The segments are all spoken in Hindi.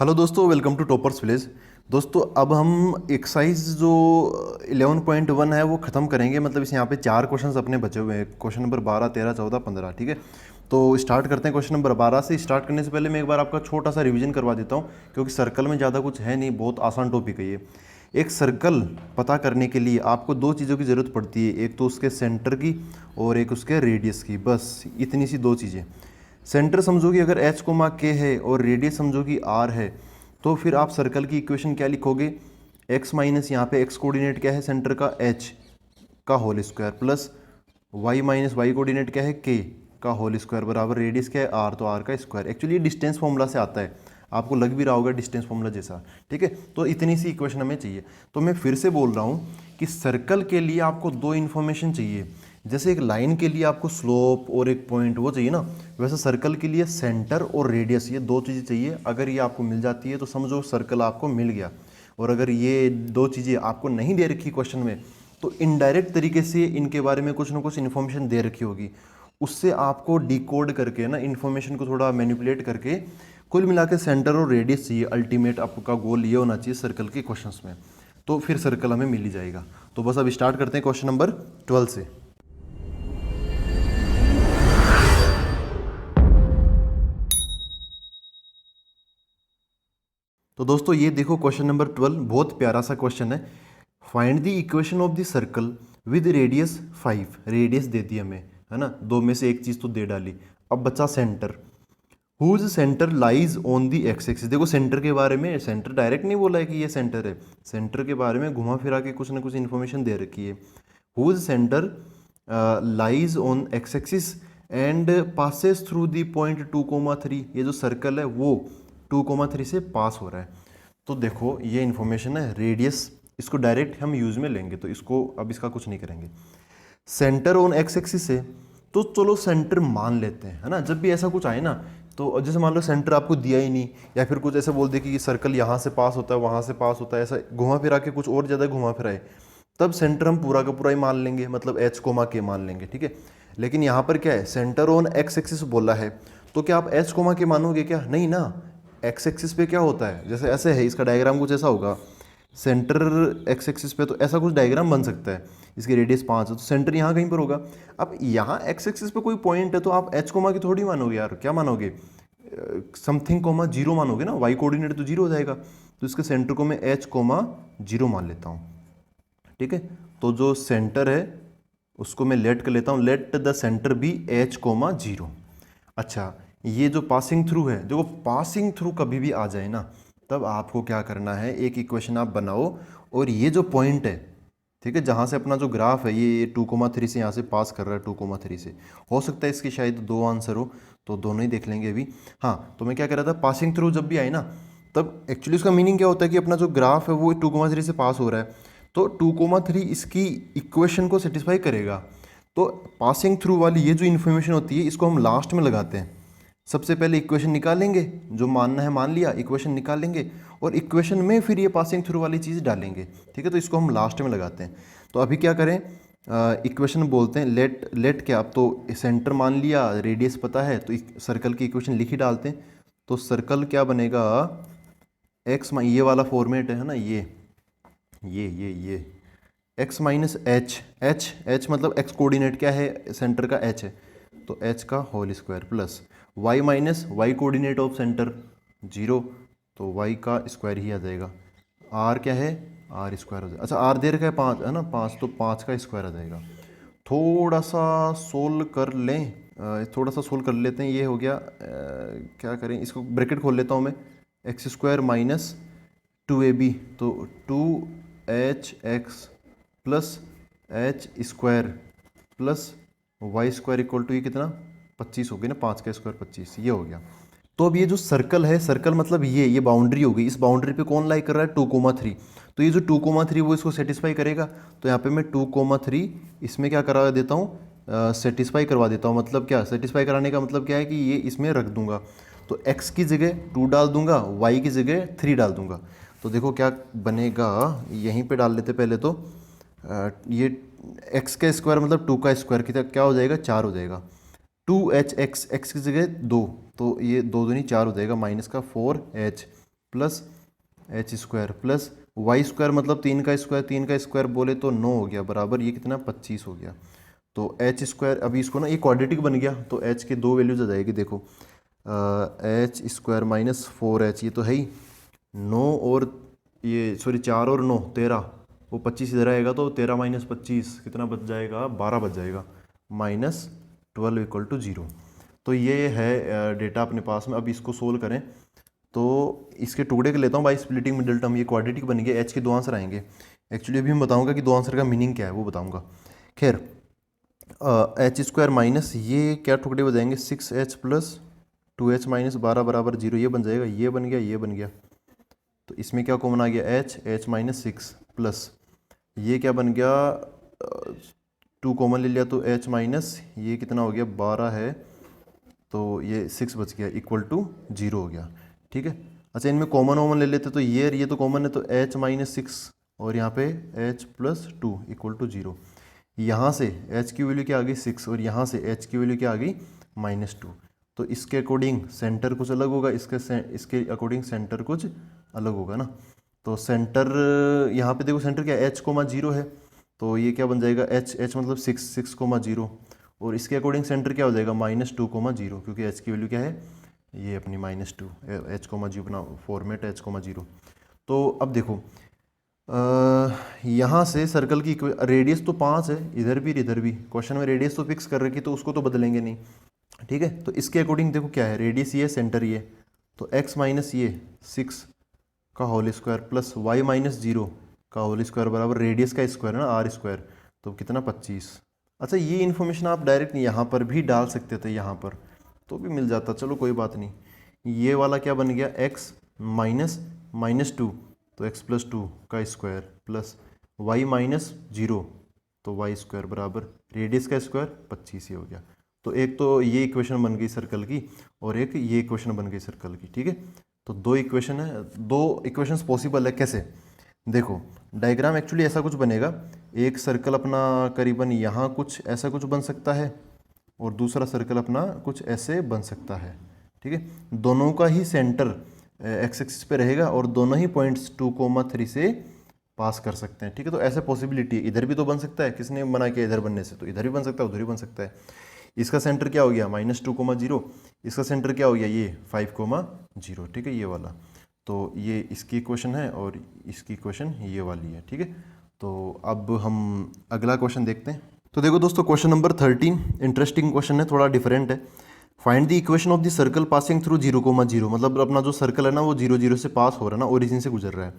हेलो दोस्तों, वेलकम टू टॉपर्स विलेज। दोस्तों अब हम एक्सरसाइज जो 11.1 है वो ख़त्म करेंगे। मतलब इस यहाँ पे 4 क्वेश्चंस अपने बचे हुए हैं। Question number 12, 13, 14, 15। ठीक है, तो स्टार्ट करते हैं क्वेश्चन नंबर 12 से। स्टार्ट करने से पहले मैं एक बार आपका छोटा सा रिवीजन करवा देता हूँ, क्योंकि सर्कल में ज़्यादा कुछ है नहीं, बहुत आसान टॉपिक है ये। एक सर्कल पता करने के लिए आपको दो चीज़ों की ज़रूरत पड़ती है, एक तो उसके सेंटर की और एक उसके रेडियस की। बस इतनी सी दो चीज़ें। सेंटर समझो कि अगर एच कोमा के है और रेडियस समझो कि आर है, तो फिर आप सर्कल की इक्वेशन क्या लिखोगे? एक्स माइनस यहाँ पे एक्स कोऑर्डिनेट क्या है सेंटर का, एच का whole square, plus y minus y coordinate क्या है, के का होल स्क्वायर, बराबर रेडियस क्या है, आर, तो आर का स्क्वायर। एक्चुअली ये डिस्टेंस फॉर्मूला से आता है, आपको लग भी रहा होगा डिस्टेंस फॉर्मूला जैसा। ठीक है, तो इतनी सी इक्वेशन हमें चाहिए। तो मैं फिर से बोल रहा हूँ कि सर्कल के लिए आपको दो इन्फॉर्मेशन चाहिए। जैसे एक लाइन के लिए आपको स्लोप और एक पॉइंट वो चाहिए ना, वैसे सर्कल के लिए सेंटर और रेडियस, ये दो चीज़ें चाहिए। अगर ये आपको मिल जाती है तो समझो सर्कल आपको मिल गया। और अगर ये दो चीज़ें आपको नहीं दे रखी क्वेश्चन में, तो इनडायरेक्ट तरीके से इनके बारे में कुछ ना कुछ इन्फॉर्मेशन दे रखी होगी, उससे आपको डिकोड करके ना इन्फॉर्मेशन को थोड़ा मैनिपुलेट करके कुल मिला के सेंटर और रेडियस चाहिए। अल्टीमेट आपका गोल ये होना चाहिए सर्कल के क्वेश्चंस में, तो फिर सर्कल हमें मिल ही जाएगा। तो बस अब स्टार्ट करते हैं क्वेश्चन नंबर 12 से। तो दोस्तों ये देखो क्वेश्चन नंबर 12, बहुत प्यारा सा क्वेश्चन है। Find the equation of the circle with radius 5। Radius दे दी हमें, है ना, दो में से एक चीज़ तो दे डाली। अब बचा centre, whose centre lies on the x axis. देखो सेंटर के बारे में, सेंटर डायरेक्ट नहीं बोला है कि ये सेंटर है, सेंटर के बारे में घुमा फिरा के कुछ ना कुछ इन्फॉर्मेशन दे रखी है। Whose centre lies on x axis and passes through the point 2,3। ये जो सर्कल है वो 2,3 से पास हो रहा है। तो देखो ये इन्फॉर्मेशन है, रेडियस इसको डायरेक्ट हम यूज में लेंगे, तो इसको अब इसका कुछ नहीं करेंगे। सेंटर ऑन एक्स एक्सिस है, तो चलो सेंटर मान लेते हैं, है ना। जब भी ऐसा कुछ आए ना, तो जैसे मान लो सेंटर आपको दिया ही नहीं, या फिर कुछ ऐसे बोल दे कि सर्कल यहाँ से पास होता है वहाँ से पास होता है, ऐसा घुमा फिरा के कुछ और ज़्यादा घुमा फिराए, तब सेंटर हम पूरा का पूरा ही मान लेंगे, मतलब एच कोमा के मान लेंगे। ठीक है, लेकिन यहाँ पर क्या है, सेंटर ऑन एक्स एक्सिस बोला है, तो क्या आप एच कोमा के मानोगे क्या? नहीं ना। एक्स एक्सिस पे क्या होता है, जैसे ऐसे है, इसका डायग्राम कुछ ऐसा होगा, सेंटर एक्स एक्सिस पे, तो ऐसा कुछ डायग्राम बन सकता है। इसकी रेडियस 5 है, तो सेंटर यहाँ कहीं पर होगा। अब यहाँ एक्स एक्सिस पे कोई पॉइंट है, तो आप एच कोमा की थोड़ी मानोगे यार, क्या मानोगे? समथिंग कोमा जीरो मानोगे ना, वाई कोऑर्डिनेट तो जीरो हो जाएगा। तो इसके सेंटर को मैं एच कोमा जीरो मान लेता हूँ। ठीक है, तो जो सेंटर है उसको मैं लेट कर लेता हूँ, let the centre be h comma zero. अच्छा, ये जो पासिंग थ्रू है, देखो पासिंग थ्रू कभी भी आ जाए ना, तब आपको क्या करना है, एक इक्वेशन आप बनाओ, और ये जो पॉइंट है, ठीक है, जहाँ से अपना जो ग्राफ है ये 2,3 से यहाँ से पास कर रहा है, 2,3 से, हो सकता है इसकी शायद दो आंसर हो, तो दोनों ही देख लेंगे अभी। हाँ, तो मैं क्या कह रहा था, पासिंग थ्रू जब भी आए ना, तब एक्चुअली उसका मीनिंग क्या होता है कि अपना जो ग्राफ है वो 2,3 से पास हो रहा है, तो 2,3 इसकी इक्वेशन को सेटिस्फाई करेगा। तो पासिंग थ्रू वाली ये जो इन्फॉर्मेशन होती है, इसको हम लास्ट में लगाते हैं। सबसे पहले इक्वेशन निकालेंगे, जो मानना है मान लिया, इक्वेशन निकालेंगे, और इक्वेशन में फिर ये पासिंग थ्रू वाली चीज़ डालेंगे। ठीक है, तो इसको हम लास्ट में लगाते हैं। तो अभी क्या करें, इक्वेशन बोलते हैं, लेट क्या, अब तो सेंटर मान लिया, रेडियस पता है, तो सर्कल की इक्वेशन लिख ही डालते हैं। तो सर्कल क्या बनेगा, एक्स, ये वाला फॉर्मेट है ना, ये एक्स माइनस एच, एच मतलब एक्स कोऑर्डिनेट क्या है, सेंटर का एच है, तो एच का whole square, plus y minus y coordinate of centre zero, तो वाई का स्क्वायर ही आ जाएगा। आर क्या है, आर स्क्वायर हो जाएगा। अच्छा, आर दे रखा है 5, है ना, 5, तो 5 का स्क्वायर आ जाएगा। थोड़ा सा सोल्व कर लें, थोड़ा सा सोल्व कर लेते हैं। ये हो गया, क्या करें, इसको ब्रैकेट खोल लेता हूँ मैं, एक्स स्क्वायर माइनस 2ab, तो 2hx plus h square plus y square equal to ये कितना, 25 हो गया ना, 5 का स्क्वायर 25, ये हो गया। तो अब ये जो सर्कल है, सर्कल मतलब ये बाउंड्री हो गई, इस बाउंड्री पे कौन लाई कर रहा है, 2,3, तो ये जो 2,3 वो इसको सेटिस्फाई करेगा। तो यहाँ पे मैं 2,3 इसमें क्या करा देता हूँ, सेटिस्फाई करवा देता हूँ। मतलब क्या, सेटिस्फाई कराने का मतलब क्या है कि ये इसमें रख दूंगा, तो x की जगह 2 डाल दूंगा, y की जगह 3 डाल दूंगा। तो देखो क्या बनेगा, यहीं पे डाल लेते पहले तो, ये x का स्क्वायर मतलब 2 का स्क्वायर कितना, क्या हो जाएगा, 4 हो जाएगा। 2h x, x की जगह 2, तो ये 2 दूनी 4 हो जाएगा, माइनस का 4h plus h square plus y square मतलब 3 का स्क्वायर बोले तो 9 हो गया बराबर ये कितना 25 हो गया। तो एच स्क्वायर अभी इसको ना ये क्वाड्रेटिक बन गया तो एच के दो वैल्यूज आ जाएगी देखो एच स्क्वायर माइनस 4h ये तो है ही 9 और ये सॉरी 4 और 9 13 वो 25 इधर आएगा तो 13 माइनस 25 कितना बच जाएगा 12 बच जाएगा माइनस 12 इक्वल टू 0। तो ये है डेटा अपने पास में। अब इसको सोल्व करें तो इसके टुकड़े के लेता हूँ बाई स्प्लिटिंग मिडिल टर्म ये क्वाड्रेटिक बन गया एच के दो आंसर आएंगे। एक्चुअली अभी मैं बताऊंगा कि दो आंसर का मीनिंग क्या है वो बताऊंगा। खैर एच स्क्वायर माइनस ये क्या टुकड़े हो जाएंगे 6h प्लस 2h माइनस 12 बराबर 0 ये बन जाएगा ये बन गया ये बन गया। तो इसमें क्या कॉमन आ गया h माइनस 6 प्लस ये क्या बन गया 2 कॉमन ले लिया तो h माइनस ये कितना हो गया 12 है तो ये 6 बच गया इक्वल टू 0 हो गया। ठीक है अच्छा इनमें कॉमन वॉमन ले लेते तो ये तो कॉमन है तो h माइनस 6 और यहाँ पे h प्लस 2 इक्वल टू 0। यहाँ से h की वैल्यू क्या आ गई 6 और यहाँ से h की वैल्यू क्या आ गई -2। तो इसके अकॉर्डिंग सेंटर कुछ अलग होगा इसके अकॉर्डिंग सेंटर कुछ अलग होगा ना। तो सेंटर यहाँ पे देखो सेंटर क्या h,0 है तो ये क्या बन जाएगा h मतलब 6,0 और इसके अकॉर्डिंग सेंटर क्या हो जाएगा -2,0 क्योंकि h की वैल्यू क्या है ये अपनी -2 h,0 अपना फॉर्मेट h,0। तो अब देखो यहाँ से सर्कल की रेडियस तो 5 है इधर भी क्वेश्चन में रेडियस तो फिक्स कर रखी तो उसको तो बदलेंगे नहीं। ठीक है तो इसके अकॉर्डिंग देखो क्या है रेडियस ये सेंटर ये तो x माइनस ये 6 का whole square plus y minus 0 का होल स्क्वायर बराबर रेडियस का स्क्वायर है ना r स्क्वायर तो कितना 25। अच्छा ये इन्फॉर्मेशन आप डायरेक्ट यहाँ पर भी डाल सकते थे यहाँ पर तो भी मिल जाता चलो कोई बात नहीं। ये वाला क्या बन गया x माइनस 2 तो x प्लस 2 का स्क्वायर प्लस y माइनस 0 तो y स्क्वायर बराबर रेडियस का स्क्वायर 25 ही हो गया। तो एक तो ये इक्वेशन बन गई सर्कल की और एक ये इक्वेशन बन गई सर्कल की। ठीक है तो दो इक्वेशन है दो इक्वेशंस पॉसिबल है कैसे देखो डायग्राम एक्चुअली ऐसा कुछ बनेगा एक सर्कल अपना करीबन यहाँ कुछ ऐसा कुछ बन सकता है और दूसरा सर्कल अपना कुछ ऐसे बन सकता है। ठीक है दोनों का ही सेंटर एक्स एक्सिस पे रहेगा और दोनों ही पॉइंट्स 2,3 से पास कर सकते हैं। ठीक है तो ऐसे पॉसिबिलिटी इधर भी तो बन सकता है किसने बना के इधर बनने से तो इधर भी बन सकता है उधर भी बन सकता है। इसका सेंटर क्या हो गया -2,0 इसका सेंटर क्या हो गया ये 5,0। ठीक है ये वाला तो ये इसकी इक्वेशन है और इसकी इक्वेशन ये वाली है। ठीक है तो अब हम अगला क्वेश्चन देखते हैं। तो देखो दोस्तों क्वेश्चन नंबर 13 इंटरेस्टिंग क्वेश्चन है थोड़ा डिफरेंट है। Find the equation of the circle passing through 0,0 मतलब अपना जो सर्कल है ना वो 0,0 से पास हो रहा है ना ओरिजिन से गुजर रहा है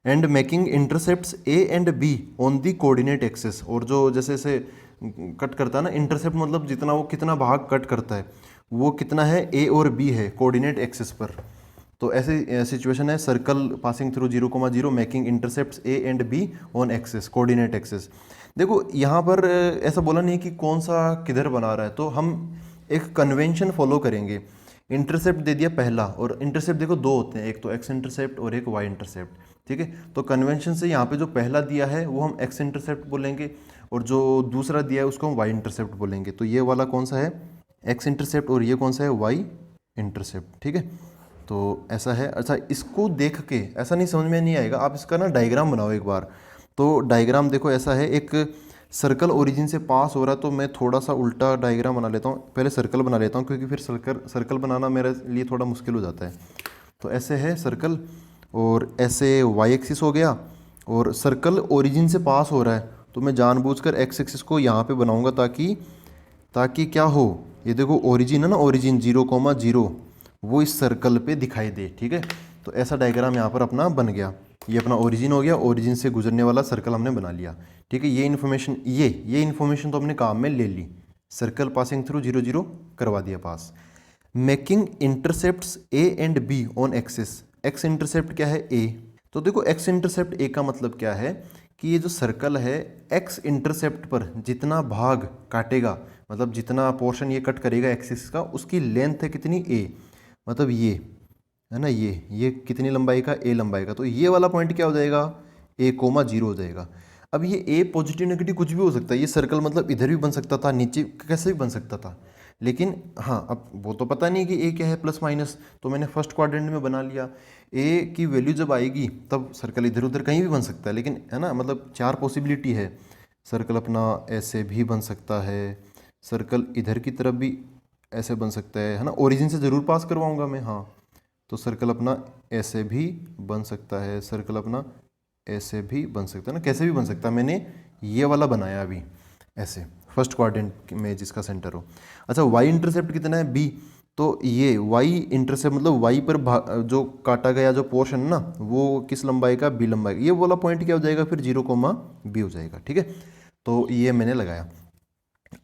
and making intercepts A and B on the coordinate axis और जो जैसे जैसे कट करता है ना इंटरसेप्ट मतलब जितना वो कितना भाग कट करता है वो कितना है ए और बी है कोऑर्डिनेट एक्सिस पर। तो ऐसे सिचुएशन है circle passing through 0,0 making intercepts A and B on axis coordinate axis. देखो यहाँ पर ऐसा बोला नहीं कि कौन सा किधर बना रहा है तो हम एक कन्वेंशन फॉलो करेंगे। इंटरसेप्ट दे दिया पहला और इंटरसेप्ट देखो दो होते हैं एक तो एक्स इंटरसेप्ट और एक वाई इंटरसेप्ट। ठीक है तो कन्वेंशन से यहाँ पे जो पहला दिया है वो हम एक्स इंटरसेप्ट बोलेंगे और जो दूसरा दिया है उसको हम वाई इंटरसेप्ट बोलेंगे। तो ये वाला कौन सा है एक्स इंटरसेप्ट और ये कौन सा है वाई इंटरसेप्ट। ठीक है तो ऐसा है। अच्छा इसको देख के ऐसा नहीं समझ में नहीं आएगा आप इसका ना डायग्राम बनाओ एक बार। तो डायग्राम देखो ऐसा है एक सर्कल ओरिजिन से पास हो रहा है तो मैं थोड़ा सा उल्टा डायग्राम बना लेता हूँ पहले सर्कल बना लेता हूँ क्योंकि फिर सर्कल बनाना मेरे लिए थोड़ा मुश्किल हो जाता है। तो ऐसे है सर्कल और ऐसे वाई एक्सिस हो गया और सर्कल ओरिजिन से पास हो रहा है तो मैं जानबूझकर एक्स एक्सिस को यहाँ पे बनाऊंगा ताकि क्या हो ये देखो ओरिजिन है ना ओरिजिन 0,0 वो इस सर्कल पे दिखाई दे। ठीक है तो ऐसा डायग्राम यहाँ पर अपना बन गया ये अपना ओरिजिन हो गया ओरिजिन से गुजरने वाला सर्कल हमने बना लिया। ठीक है ये इन्फॉर्मेशन तो हमने काम में ले ली सर्कल पासिंग थ्रू 0,0 करवा दिया पास। Making intercepts A and B on axis X intercept क्या है ए तो देखो एक्स इंटरसेप्ट ए का मतलब क्या है कि ये जो सर्कल है एक्स इंटरसेप्ट पर जितना भाग काटेगा मतलब जितना पोर्शन ये कट करेगा एक्सिस का उसकी लेंथ है कितनी ए मतलब ये है ना ये कितनी लंबाई का ए लंबाई का। तो ये वाला पॉइंट क्या हो जाएगा a,0 हो जाएगा। अब ये ए पॉजिटिव नेगेटिव कुछ भी हो सकता है ये सर्कल मतलब इधर भी बन सकता था नीचे कैसे भी बन सकता था लेकिन हाँ अब वो तो पता नहीं कि ए क्या है प्लस माइनस तो मैंने फर्स्ट क्वाड्रेंट में बना लिया ए की वैल्यू जब आएगी तब सर्कल इधर उधर कहीं भी बन सकता है, लेकिन है ना, मतलब 4 पॉसिबिलिटी है। सर्कल अपना ऐसे भी बन सकता है, सर्कल इधर की तरफ भी ऐसे बन सकता है ना, ओरिजिन से ज़रूर पास करवाऊंगा मैं, हाँ। तो सर्कल अपना ऐसे भी बन सकता है, सर्कल अपना ऐसे भी बन सकता है ना, कैसे भी बन सकता है। मैंने ये वाला बनाया अभी ऐसे, फर्स्ट क्वाड्रेंट में जिसका सेंटर हो। अच्छा, वाई इंटरसेप्ट कितना है, बी। तो ये वाई इंटरसेप्ट मतलब वाई पर जो काटा गया जो पोर्शन है ना, वो किस लंबाई का, बी लंबाई का। ये वाला पॉइंट क्या हो जाएगा फिर, 0,b हो जाएगा, ठीक है। तो ये मैंने लगाया।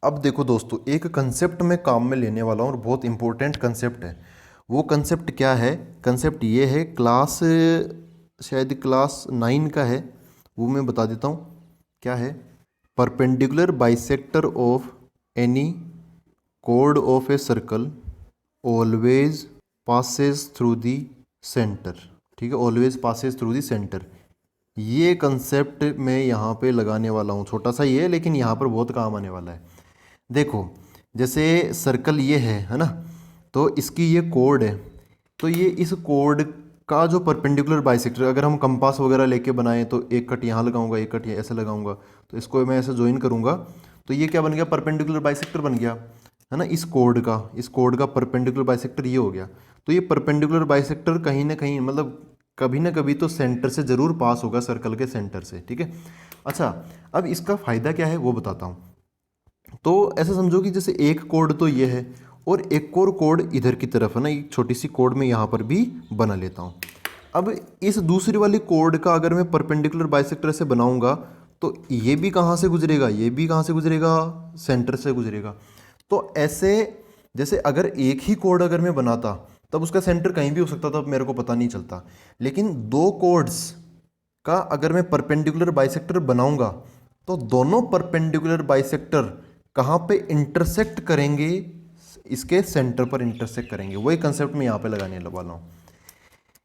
अब देखो दोस्तों, एक कंसेप्ट मैं काम में लेने वाला हूँ और बहुत इंपॉर्टेंट कंसेप्ट है। वो कंसेप्ट क्या है, कंसेप्ट ये है, क्लास शायद क्लास 9 का है, वो मैं बता देता हूँ क्या है। Perpendicular bisector of any chord of a circle always passes through the center, ठीक है, always passes through the center। ये कंसेप्ट मैं यहाँ पे लगाने वाला हूँ, छोटा सा ये है लेकिन यहाँ पर बहुत काम आने वाला है। देखो, जैसे सर्कल ये है ना, तो इसकी ये कोड है, तो ये इस कोड का जो परपेंडिकुलर बाइसेक्टर, अगर हम कंपास वगैरह लेके बनाएं तो एक कट यहाँ लगाऊंगा, एक कट ऐसे लगाऊंगा, तो इसको मैं ऐसे ज्वाइन करूंगा, तो ये क्या बन गया, परपेंडिकुलर बाइसेक्टर बन गया, है ना। इस कोड का परपेंडिकुलर बाइसेक्टर ये हो गया। तो ये परपेंडिकुलर बाइसेक्टर कहीं ना कहीं मतलब कभी ना कभी तो सेंटर से ज़रूर पास होगा, सर्कल के सेंटर से, ठीक है। अच्छा, अब इसका फ़ायदा क्या है वो बताता हूँ। तो ऐसा समझो कि जैसे एक कोड तो ये है और एक और कोड इधर की तरफ है ना, एक छोटी सी कोड में यहाँ पर भी बना लेता हूँ। अब इस दूसरी वाली कोड का अगर मैं परपेंडिकुलर बाइसेक्टर से बनाऊंगा तो ये भी कहाँ से गुजरेगा, ये भी कहाँ से गुजरेगा, सेंटर से गुजरेगा। तो ऐसे जैसे अगर एक ही कोड अगर मैं बनाता तब उसका सेंटर कहीं भी हो सकता था, तब मेरे को पता नहीं चलता। लेकिन दो कोड्स का अगर मैं परपेंडिकुलर बाइसेक्टर बनाऊंगा तो दोनों परपेंडिकुलर बाइसेक्टर कहाँ पे इंटरसेक्ट करेंगे, इसके सेंटर पर इंटरसेक्ट करेंगे। वही कंसेप्ट मैं यहाँ पे लगाने वाला हूँ।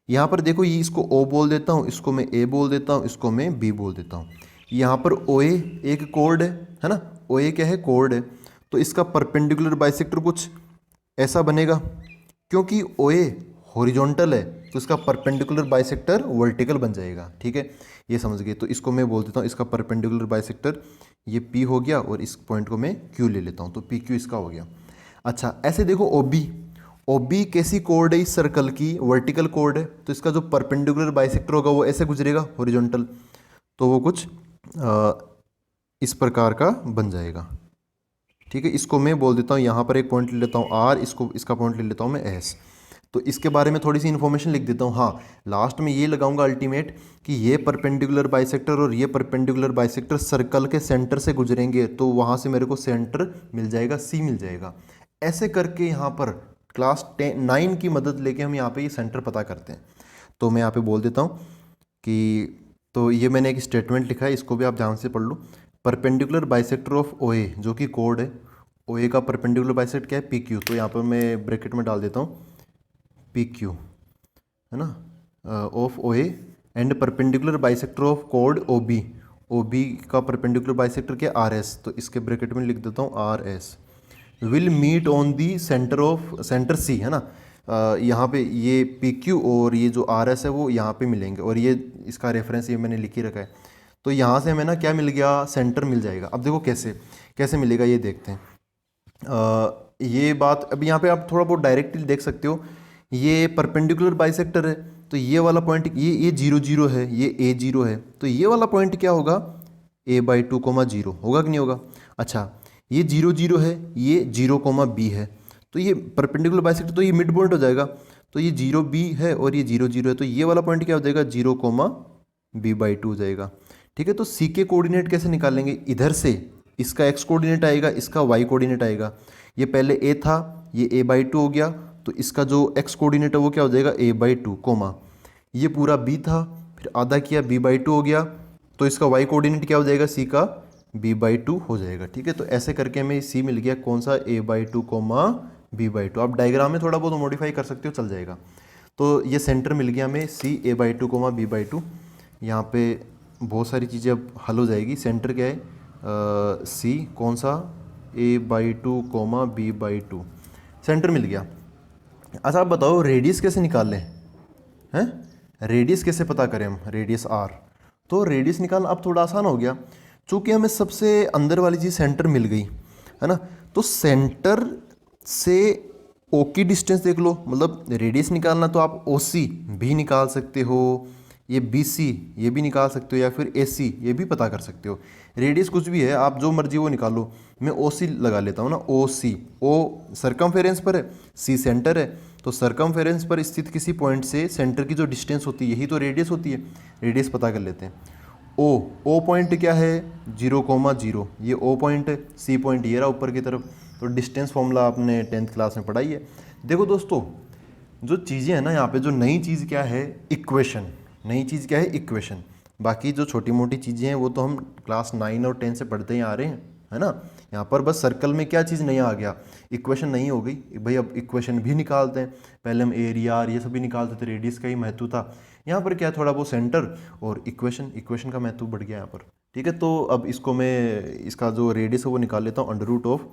यहाँ पर देखो, ये इसको ओ बोल देता हूँ, इसको मैं ए बोल देता हूँ, इसको मैं बी बोल देता हूँ। यहाँ पर ओ ए एक कोड है ना, ओ ए क्या है, कोड है। तो इसका परपेंडिकुलर बाइसेक्टर कुछ ऐसा बनेगा, क्योंकि ओ ए हॉरिजॉन्टल है तो इसका परपेंडिकुलर बाइसेक्टर वर्टिकल बन जाएगा, ठीक है। ये समझ गए। तो इसको मैं बोल देता हूँ, इसका परपेंडिकुलर बाइसेक्टर ये पी हो गया और इस पॉइंट को मैं क्यू ले लेता हूँ, तो पी क्यू इसका हो गया। अच्छा, ऐसे देखो ओ बी, ओ बी कैसी कोड है इस सर्कल की, वर्टिकल कोड है, तो इसका जो परपेंडिकुलर बाइसेक्टर होगा वो ऐसे गुजरेगा हॉरिजॉन्टल, तो वो कुछ इस प्रकार का बन जाएगा, ठीक है। इसको मैं बोल देता हूँ, यहाँ पर एक पॉइंट ले लेता हूँ आर, इसको इसका पॉइंट ले लेता हूँ मैं एस। तो इसके बारे में थोड़ी सी इन्फॉर्मेशन लिख देता हूँ। हाँ, लास्ट में ये लगाऊंगा अल्टीमेट कि ये परपेंडिकुलर बाइसेक्टर और ये परपेंडिकुलर बाइसेक्टर सर्कल के सेंटर से गुजरेंगे, तो वहाँ से मेरे को सेंटर मिल जाएगा, सी मिल जाएगा। ऐसे करके यहाँ पर क्लास 9 की मदद लेके हम यहाँ पे ये सेंटर पता करते हैं। तो मैं यहाँ पे बोल देता हूँ कि, तो ये मैंने एक स्टेटमेंट लिखा है, इसको भी आप ध्यान से पढ़ लो। परपेंडिकुलर बाइसेक्टर ऑफ ओ ए, जो कि कोड है, ओ ए का परपेंडिकुलर बाइसेक्टर क्या है, पी क्यू। तो यहाँ पर मैं ब्रैकेट में डाल देता हूँ पी क्यू, है ना, of O A and perpendicular bisector of कोड ओ बी, ओ बी का परपेंडिकुलर बाइसेक्टर क्या, आर एस। तो इसके ब्रैकेट में लिख देता हूँ R S, will meet on the centre of centre C, है ना। यहाँ पे ये पी क्यू और ये जो आर एस है वो यहाँ पे मिलेंगे, और ये इसका रेफरेंस ये मैंने लिख ही रखा है। तो यहाँ से हमें ना क्या मिल गया, सेंटर मिल जाएगा। अब देखो कैसे कैसे मिलेगा ये देखते हैं। ये बात अब यहाँ पे आप थोड़ा बहुत डायरेक्टली देख सकते हो। ये परपेंडिकुलर बाइसेक्टर है, तो ये वाला पॉइंट ये 0 0 है, ये ए 0 है, तो ये वाला पॉइंट क्या होगा, a/2, 0 होगा कि नहीं होगा। अच्छा, ये 0 0 है, ये 0, b है, तो ये परपेंडिकुलर बाइसेक्टर, तो ये मिड पॉइंट हो जाएगा। तो ये 0b है और ये 0 0 है, तो ये वाला पॉइंट क्या हो जाएगा, 0, b/2 हो जाएगा, ठीक है। तो सी के कोऑर्डिनेट कैसे निकालेंगे, इधर से इसका एक्स कोऑर्डिनेट आएगा, इसका वाई कोऑर्डिनेट आएगा। ये पहले ए था, ये a/2 हो गया, तो इसका जो एक्स कोऑर्डिनेट है वो क्या हो जाएगा, a/2, कोमा ये पूरा b था, फिर आधा किया b/2 हो गया, तो इसका y कोऑर्डिनेट क्या हो जाएगा, c का b/2 हो जाएगा, ठीक है। तो ऐसे करके हमें c मिल गया, कौन सा, a/2, b/2। आप डायग्राम में थोड़ा बहुत मॉडिफाई कर सकते हो, चल जाएगा। तो ये सेंटर मिल गया हमें c, a/2, b/2। यहाँ पे बहुत सारी चीज़ें अब हल हो जाएगी। सेंटर क्या है, c, कौन सा, a/2, b/2, सेंटर मिल गया। अच्छा, आप बताओ रेडियस कैसे निकाल लें, हैं। रेडियस कैसे पता करें हम, रेडियस आर। तो रेडियस निकालना अब थोड़ा आसान हो गया, चूँकि हमें सबसे अंदर वाली चीज़ सेंटर मिल गई है ना। तो सेंटर से ओ की डिस्टेंस देख लो, मतलब रेडियस निकालना तो आप ओ सी भी निकाल सकते हो, ये बी सी ये भी निकाल सकते हो, या फिर ए सी ये भी पता कर सकते हो। रेडियस कुछ भी है, आप जो मर्जी वो निकालो। मैं ओ सी लगा लेता हूँ ना, ओ सी, ओ सरकमफेरेंस पर है, सी सेंटर है। तो सरकमफेरेंस पर स्थित किसी पॉइंट से सेंटर की जो डिस्टेंस होती है यही तो रेडियस होती है। रेडियस पता कर लेते हैं। ओ पॉइंट क्या है, 0,0, ये ओ पॉइंट है। सी पॉइंट ये रहा ऊपर की तरफ। तो डिस्टेंस फॉर्मूला आपने 10th क्लास में पढ़ाई है। देखो दोस्तों, जो चीज़ें हैं ना यहाँ पे, जो नई चीज़ क्या है, इक्वेशन। नई चीज़ क्या है, इक्वेशन। बाकी जो छोटी मोटी चीज़ें हैं वो तो हम क्लास 9 और 10 से पढ़ते ही आ रहे हैं, है ना। यहाँ पर बस सर्कल में क्या चीज़ नया आ गया, इक्वेशन नहीं हो गई भाई। अब इक्वेशन भी निकालते हैं। पहले हम एरिया ये सब भी निकालते थे, रेडियस का ही महत्व था। यहाँ पर क्या, थोड़ा वो सेंटर और इक्वेशन का महत्व बढ़ गया यहाँ पर। ठीक है, तो अब इसको मैं, इसका जो रेडियस है वो निकाल लेता हूँ। Under root of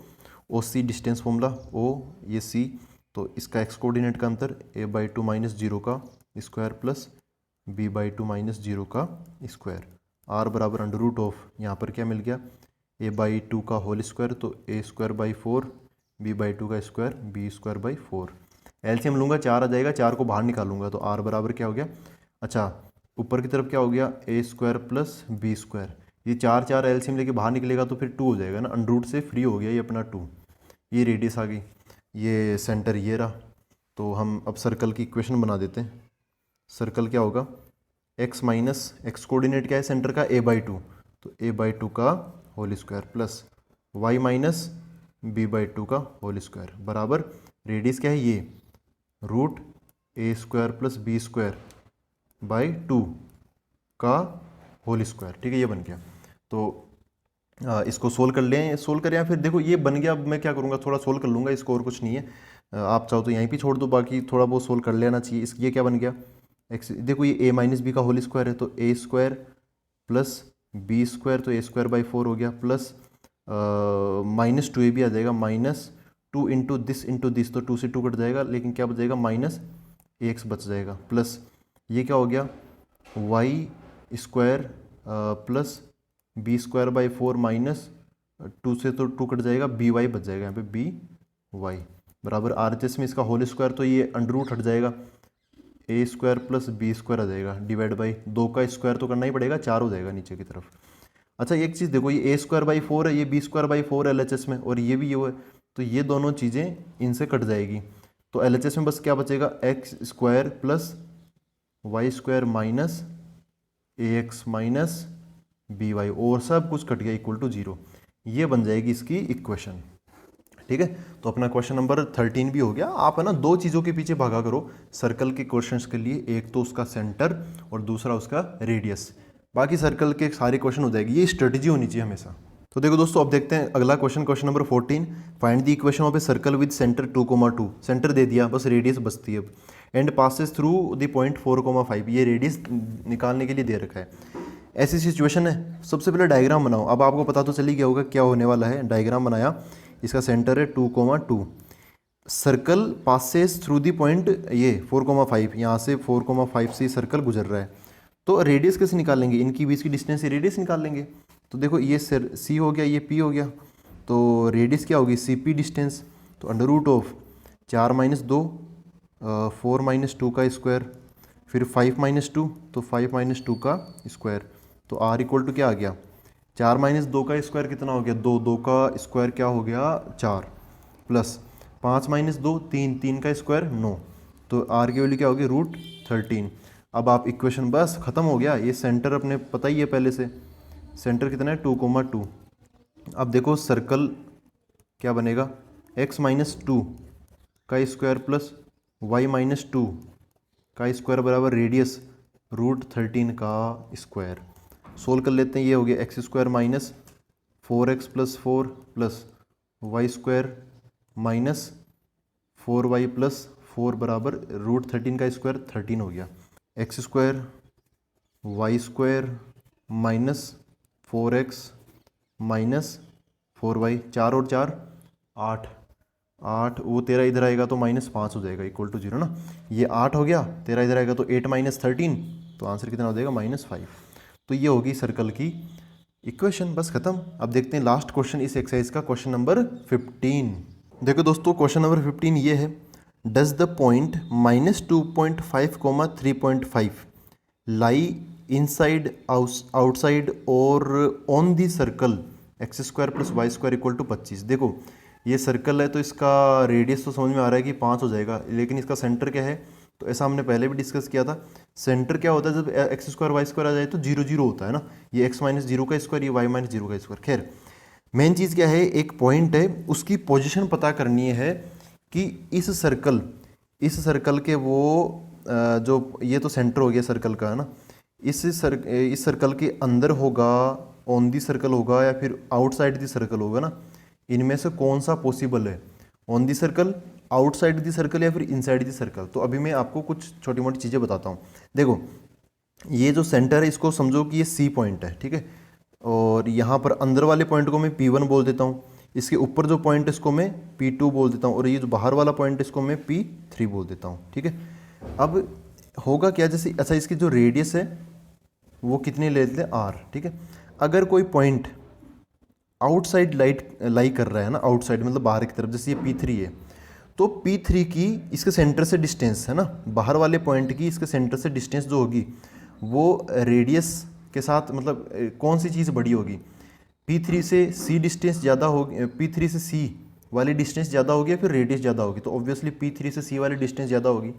O C distance formula, O ये सी, तो इसका एक्स कोऑर्डिनेट का अंतर a/2 - 0 का स्क्वायर प्लस b/2 - 0 का स्क्वायर, आर बराबर अंडर रूट ऑफ, यहाँ पर क्या मिल गया, a/2 का होल स्क्वायर, तो a²/4, b/2 का स्क्वायर, b²/4। एलसीएम लूँगा 4 आ जाएगा, 4 को बाहर निकालूंगा तो आर बराबर क्या हो गया, अच्छा ऊपर की तरफ क्या हो गया, a² प्लस b²। ये 4 एलसीएम लेके बाहर निकलेगा तो फिर 2 हो जाएगा ना, अंडर रूट से फ्री हो गया ये अपना 2। ये रेडियस आ गई, ये सेंटर ये रहा। तो हम अब सर्कल की इक्वेशन बना देते हैं। सर्कल क्या होगा, एक्स कोऑर्डिनेट क्या है सेंटर का, a/2, तो a/2 का whole square plus y minus b/2 का होल स्क्वायर बराबर रेडियस क्या है, ये रूट a² प्लस b²/2 का होल स्क्वायर। ठीक है, ये बन गया। तो इसको सोल्व कर लें, सोल्व करें, या फिर देखो ये बन गया। अब मैं क्या करूँगा, थोड़ा सोल्व कर लूँगा इसको, और कुछ नहीं है। आप चाहो तो यहीं पे छोड़ दो, बाकी थोड़ा बहुत सोल्व कर लेना चाहिए। इस ये क्या बन गया, एक्स, देखो ये a माइनस बी का होल स्क्वायर है, तो a² प्लस b², तो a²/4 हो गया, प्लस -2 ये भी आ जाएगा, -2 इंटू दिस, तो 2 से 2 कट जाएगा, लेकिन क्या बचेगा, -ax बच जाएगा, प्लस ये क्या हो गया, y² प्लस b²/4 -2 से तो 2 कट जाएगा, by बच जाएगा, यहाँ पे by बराबर RHS में इसका होल स्क्वायर, तो ये अंडर रूट हट जाएगा, a² प्लस b² आ जाएगा, डिवाइड बाई 2 का स्क्वायर तो करना ही पड़ेगा, 4 हो जाएगा नीचे की तरफ। अच्छा एक चीज़ देखो, ये a²/4 है, ये b²/4 LHS में, और ये भी ये है, तो ये दोनों चीज़ें इनसे कट जाएगी। तो LHS में बस क्या बचेगा, x² plus y² minus ax minus by, और सब कुछ कट गया, इक्वल टू 0। ये बन जाएगी इसकी इक्वेशन। ठीक है, तो अपना क्वेश्चन नंबर 13 भी हो गया। आप है ना दो चीज़ों के पीछे भागा करो सर्कल के क्वेश्चंस के लिए, एक तो उसका सेंटर और दूसरा उसका रेडियस। बाकी सर्कल के सारे क्वेश्चन हो जाएगी, ये स्ट्रेटजी होनी चाहिए हमेशा। तो देखो दोस्तों, अब देखते हैं अगला question, question number 14। Find the equation of a circle with centre 2,2। Centre दे दिया, बस रेडियस बचती है अब। And passes through the point 4,5, ये रेडियस निकालने के लिए दे रखा है। ऐसी सिचुएशन है, सबसे पहले डायग्राम बनाओ। अब आपको पता तो चल ही गया होगा क्या होने वाला है। डायग्राम बनाया, इसका सेंटर है 2,2, circle passes through the point ये 4,5, यहाँ से 4,5 से सर्कल गुजर रहा है। तो रेडियस कैसे निकालेंगे, इनकी बीच की डिस्टेंस से रेडियस निकाल लेंगे। तो देखो ये सी हो गया, ये पी हो गया, तो रेडियस क्या होगी, सी पी डिस्टेंस। तो अंडर रूट ऑफ 4 - 2 4 - 2 का स्क्वायर, फिर 5 - 2, तो 5 - 2 का स्क्वायर। तो आर इक्वल टू क्या आ गया, 4 - 2 का स्क्वायर कितना हो गया, 2, 2 का स्क्वायर क्या हो गया 4, प्लस 5 - 2 3, 3 का स्क्वायर 9, तो आर की वैल्यू क्या होगी √13। अब आप इक्वेशन बस ख़त्म हो गया। ये सेंटर अपने पता ही है पहले से, सेंटर कितना है 2,2। अब देखो सर्कल क्या बनेगा, x - 2 का स्क्वायर प्लस y - 2 का स्क्वायर बराबर रेडियस √13 का स्क्वायर। सोल्व कर लेते हैं, ये हो गया x² minus 4x + 4 plus y² minus 4y + 4 बराबर √13 का स्क्वायर 13 हो गया। x² y² minus 4x minus 4y, 4 और 4 8, 8, वो तेरा इधर आएगा तो -5 हो जाएगा इक्वल टू 0 ना। ये 8 हो गया, तेरा इधर आएगा तो 8 - 13, तो आंसर कितना हो जाएगा -5। तो ये होगी सर्कल की इक्वेशन, बस खत्म। अब देखते हैं लास्ट क्वेश्चन इस एक्सरसाइज का, क्वेश्चन नंबर 15। देखो दोस्तों क्वेश्चन नंबर 15 ये है, does the point -2.5, 3.5 lie inside, outside और on the circle x² + y² = 25। देखो ये सर्कल है तो इसका रेडियस तो समझ में आ रहा है कि 5 हो जाएगा, लेकिन इसका सेंटर क्या है, तो ऐसा हमने पहले भी डिस्कस किया था। सेंटर क्या होता है जब x² y² आ जाए तो 0 0 होता है ना, ये x - 0 का स्क्वायर, ये y - 0 का स्क्वायर। खैर मेन चीज़ क्या है, एक पॉइंट है उसकी पोजीशन पता करनी है कि इस सर्कल के वो जो ये तो सेंटर हो गया सर्कल का है ना, इस सर्कल के अंदर होगा, ऑन दी सर्कल होगा या फिर आउटसाइड दी सर्कल होगा ना, इनमें से कौन सा पॉसिबल है, on the circle, outside the circle या फिर इनसाइड दी सर्कल। तो अभी मैं आपको कुछ छोटी मोटी चीज़ें बताता हूँ। देखो ये जो सेंटर है इसको समझो कि ये सी पॉइंट है, ठीक है, और यहाँ पर अंदर वाले पॉइंट को मैं P1 बोल देता हूँ, इसके ऊपर जो पॉइंट इसको मैं P2 बोल देता हूँ, और ये जो बाहर वाला पॉइंट इसको मैं P3 बोल देता हूँ, ठीक है। अब होगा क्या, जैसे अच्छा इसकी जो रेडियस है वो कितने ले लेते हैं R, ठीक है। अगर कोई पॉइंट आउटसाइड लाई कर रहा है ना, आउटसाइड मतलब बाहर की तरफ, जैसे ये P3 है, तो P3 की इसके सेंटर से डिस्टेंस है ना, बाहर वाले पॉइंट की इसके सेंटर से डिस्टेंस जो होगी वो रेडियस के साथ, मतलब कौन सी चीज़ बड़ी होगी, P3 से C डिस्टेंस ज़्यादा होगी, P3 से C वाली डिस्टेंस ज़्यादा होगी या फिर रेडियस ज़्यादा होगी, तो ऑब्वियसली P3 से C वाली डिस्टेंस ज़्यादा होगी।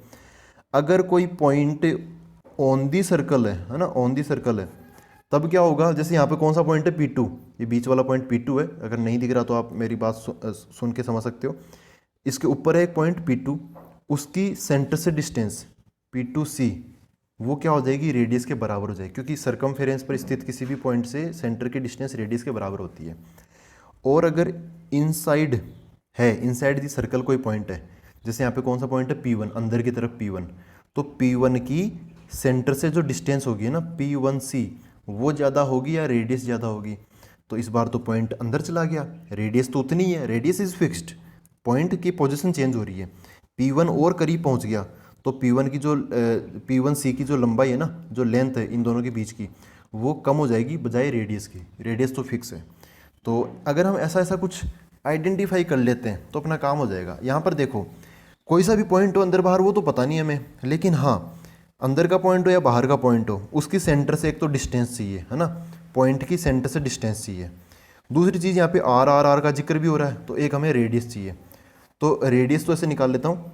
अगर कोई पॉइंट ऑन दी सर्कल है ना, ऑन दी सर्कल है, तब क्या होगा, जैसे यहाँ पे कौन सा पॉइंट है P2, ये बीच वाला पॉइंट P2 है, अगर नहीं दिख रहा तो आप मेरी बात सुन के समझ सकते हो। इसके ऊपर है एक पॉइंट P2, उसकी सेंटर से डिस्टेंस P2C वो क्या हो जाएगी, रेडियस के बराबर हो जाएगी, क्योंकि सरकमफेरेंस पर स्थित किसी भी पॉइंट से सेंटर की डिस्टेंस रेडियस के बराबर होती है। और अगर इनसाइड है, इनसाइड दी सर्कल कोई पॉइंट है, जैसे यहाँ पे कौन सा पॉइंट है P1, अंदर की तरफ P1, तो P1 की सेंटर से जो डिस्टेंस होगी ना P1C वो ज़्यादा होगी या रेडियस ज़्यादा होगी, तो इस बार तो पॉइंट अंदर चला गया, रेडियस तो उतनी ही है, रेडियस इज़ फिक्स्ड, पॉइंट की पोजीशन चेंज हो रही है, P1 और करीब पहुंच गया, तो P1 की जो P1C की जो लंबाई है ना, जो लेंथ है इन दोनों के बीच की, वो कम हो जाएगी बजाय रेडियस की, रेडियस तो फिक्स है। तो अगर हम ऐसा कुछ आइडेंटिफाई कर लेते हैं तो अपना काम हो जाएगा। यहाँ पर देखो कोई सा भी पॉइंट हो अंदर बाहर वो तो पता नहीं हमें, लेकिन हाँ अंदर का पॉइंट हो या बाहर का पॉइंट हो, उसकी सेंटर से एक तो डिस्टेंस चाहिए है ना, पॉइंट की सेंटर से डिस्टेंस चाहिए। दूसरी चीज़ यहाँ पे R का जिक्र भी हो रहा है, तो एक हमें रेडियस चाहिए, तो रेडियस तो ऐसे निकाल लेता हूँ।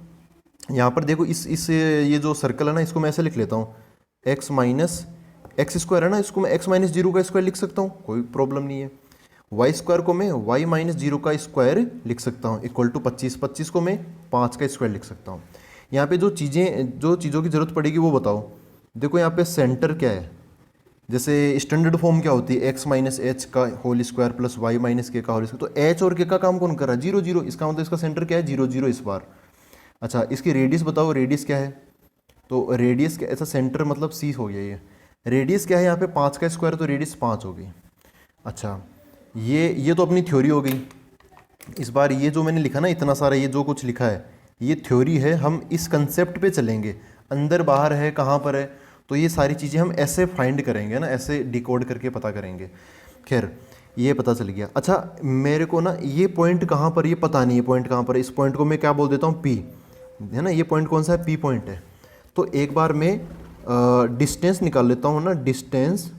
यहाँ पर देखो इस ये जो सर्कल है ना, इसको मैं ऐसे लिख लेता हूँ, x - है ना, इसको मैं x - 0 का स्क्वायर लिख सकता हूँ, कोई प्रॉब्लम नहीं है। y² को मैं y - 0 का स्क्वायर लिख सकता हूँ इक्वल टू 25, 25 को मैं 5 का स्क्वायर लिख सकता हूँ। यहाँ पे जो चीज़ों की ज़रूरत पड़ेगी वो बताओ। देखो यहाँ पे सेंटर क्या है, जैसे स्टैंडर्ड फॉर्म क्या होती है, x - h का whole square plus y - k का होल स्क्वायर, तो h और k का काम कौन कर रहा है, 0 0, इसका मतलब इसका सेंटर क्या है 0 0 इस बार। अच्छा इसकी रेडियस बताओ, रेडियस क्या है, तो रेडियस क्या, ऐसा सेंटर मतलब C हो गया, ये रेडियस क्या है यहाँ पे 5 का स्क्वायर, तो रेडियस 5 हो गई। अच्छा ये तो अपनी थ्योरी हो गई। इस बार ये जो मैंने लिखा ना इतना सारा, ये जो कुछ लिखा है ये थ्योरी है, हम इस कंसेप्ट पे चलेंगे, अंदर बाहर है कहाँ पर है, तो ये सारी चीज़ें हम ऐसे फाइंड करेंगे ना, ऐसे डिकोड करके पता करेंगे। खैर ये पता चल गया। अच्छा मेरे को ना ये पॉइंट कहाँ पर, ये पता नहीं है पॉइंट कहाँ पर है, इस पॉइंट को मैं क्या बोल देता हूँ P, है ना, ये पॉइंट कौन सा है, P पॉइंट है। तो एक बार मैं डिस्टेंस निकाल लेता हूँ ना, distance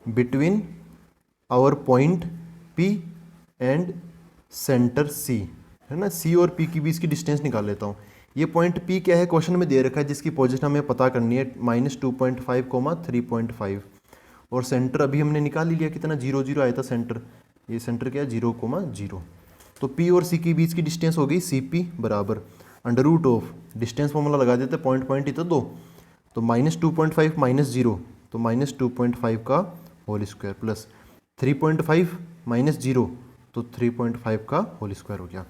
between our point P and centre C, है ना, C और P के बीच की डिस्टेंस निकाल लेता हूँ। ये पॉइंट P क्या है क्वेश्चन में दे रखा है, जिसकी पोजीशन हमें पता करनी है -2.5, 3.5, और सेंटर अभी हमने निकाल ही लिया, कितना 0 0 आया था सेंटर, ये सेंटर क्या है 0, 0। तो P और C के बीच की डिस्टेंस हो गई CP बराबर √, डिस्टेंस फॉर्मूला लगा देते, पॉइंट ही तो दो, तो -2.5 - 0, तो -2.5 का होल स्क्वायर प्लस 3.5 - 0, तो 3.5 का होल स्क्वायर हो गया।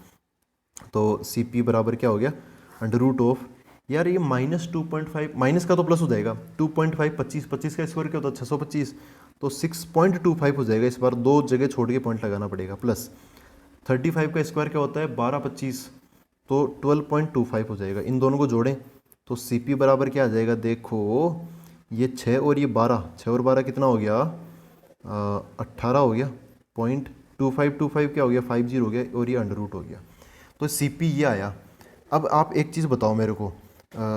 तो CP बराबर क्या हो गया, √, यार ये -2.5 माइनस का तो प्लस हो जाएगा, 2.5 25, 25 का स्क्वायर क्या होता है 625, तो 6.25 हो जाएगा। इस बार दो जगह छोड़ के पॉइंट लगाना पड़ेगा, प्लस 35 का स्क्वायर क्या होता है 12 25, तो 12.25 हो जाएगा। इन दोनों को जोड़ें तो सी पी बराबर क्या आ जाएगा, देखो ये 6 और ये 12, 6 और 12 कितना हो गया, 18 हो गया। 0.2525 क्या हो गया, 50 हो गया, और ये अंडर रूट हो गया। तो सी पी ये आया। अब आप एक चीज़ बताओ मेरे को,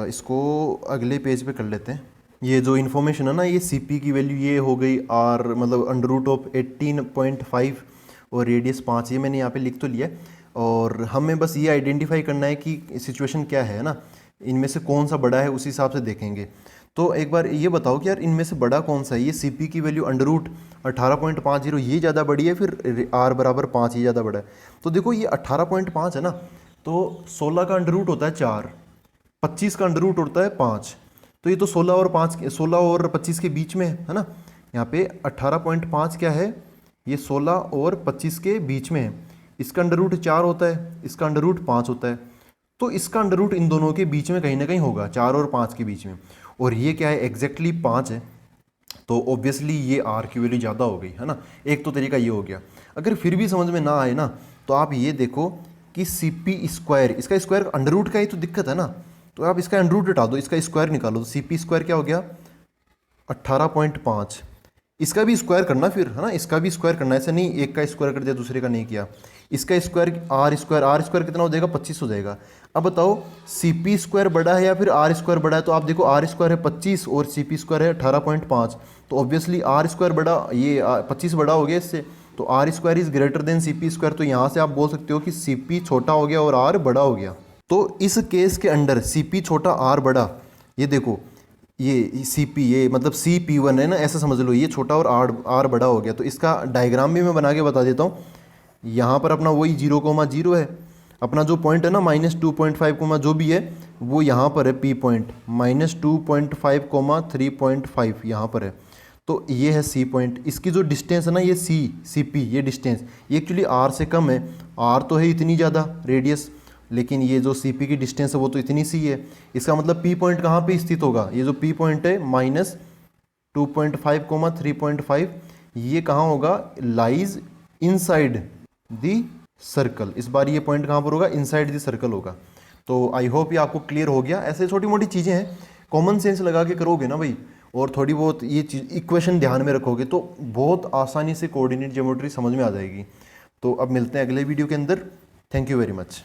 इसको अगले पेज पे कर लेते हैं। ये जो इन्फॉर्मेशन है ना, ये सी पी की वैल्यू ये हो गई आर, मतलब अंडर रूट ऑफ 18.5 और रेडियस 5, ये मैंने यहाँ पे लिख तो लिया है। और हमें बस ये आइडेंटिफाई करना है कि सिचुएशन क्या है ना, इनमें से कौन सा बड़ा है, उस हिसाब से देखेंगे। तो एक बार ये बताओ कि यार इनमें से बड़ा कौन सा है। ये सी पी की वैल्यू अंडर रूट 18.50 ये ज़्यादा बड़ी है, फिर आर बराबर 5 ये ज़्यादा बड़ा है। तो देखो ये 18.5 है ना, तो 16 का अंडर रूट होता है 4, 25 का अंडर रूट होता है 5, तो ये तो 16 और 5, 16 और 25 के बीच में है ना। यहाँ पे 18.5 क्या है, ये 16 और 25 के बीच में है। इसका अंडर रूट 4 होता है, इसका अंडर रूट 5 होता है, तो इसका अंडर रूट इन दोनों के बीच में कहीं ना कहीं होगा, 4 और 5 के बीच में। और ये क्या है, एग्जैक्टली 5 है, तो ऑब्वियसली ये आर की वैल्यू ज़्यादा हो गई है ना। एक तो तरीका ये हो गया। अगर फिर भी समझ में ना आए ना, तो आप ये देखो कि सी पी स्क्वायर, इसका स्क्वायर अंडर रूट का ही तो दिक्कत है ना, तो आप इसका अंडर रूट हटा दो, इसका स्क्वायर निकालो, तो सी पी स्क्वायर क्या हो गया 18.5। इसका भी स्क्वायर करना फिर है ना, इसका भी स्क्वायर करना, ऐसा नहीं एक का स्क्वायर कर दिया दूसरे का नहीं किया। इसका स्क्वायर आर स्क्वायर कितना हो जाएगा, 25 हो जाएगा। अब बताओ सी पी स्क्वायर बड़ा है या फिर आर स्क्वायर बड़ा है, तो आप देखो आर स्क्वायर है 25 और सी पी स्क्वायर है 18.5, तो ऑब्वियसली आर स्क्वायर बड़ा, ये 25 बड़ा हो गया इससे, तो r square is greater than C P square. तो यहाँ से आप बोल सकते हो कि सी पी छोटा हो गया और आर बड़ा हो गया। तो इस केस के अंडर सी पी छोटा आर बड़ा, ये देखो ये सी पी, ये मतलब सी पी वन है ना, ऐसा समझ लो, ये छोटा और आर बड़ा हो गया। तो इसका डायग्राम भी मैं बना के बता देता हूँ। यहाँ पर अपना वही 0,0 है, अपना जो पॉइंट है ना -2.5, जो भी है वो यहाँ पर है पी पॉइंट, -2.5, 3.5 यहाँ पर है। तो ये है सी पॉइंट, इसकी जो डिस्टेंस है ना, ये सी पी, ये डिस्टेंस ये एक्चुअली आर से कम है। आर तो है इतनी ज़्यादा रेडियस, लेकिन ये जो सी पी की डिस्टेंस है वो तो इतनी सी है। इसका मतलब पी पॉइंट कहाँ पे स्थित होगा, ये जो पी पॉइंट है -2.5, 3.5, ये कहाँ होगा, लाइज इनसाइड दी सर्कल। इस बार ये पॉइंट कहाँ पर होगा, इनसाइड दी सर्कल होगा। तो आई होप ये आपको क्लियर हो गया। ऐसे छोटी मोटी चीज़ें हैं, कॉमन सेंस लगा के करोगे ना भाई, और थोड़ी बहुत ये चीज इक्वेशन ध्यान में रखोगे, तो बहुत आसानी से कोऑर्डिनेट ज्योमेट्री समझ में आ जाएगी। तो अब मिलते हैं अगले वीडियो के अंदर। Thank you very much.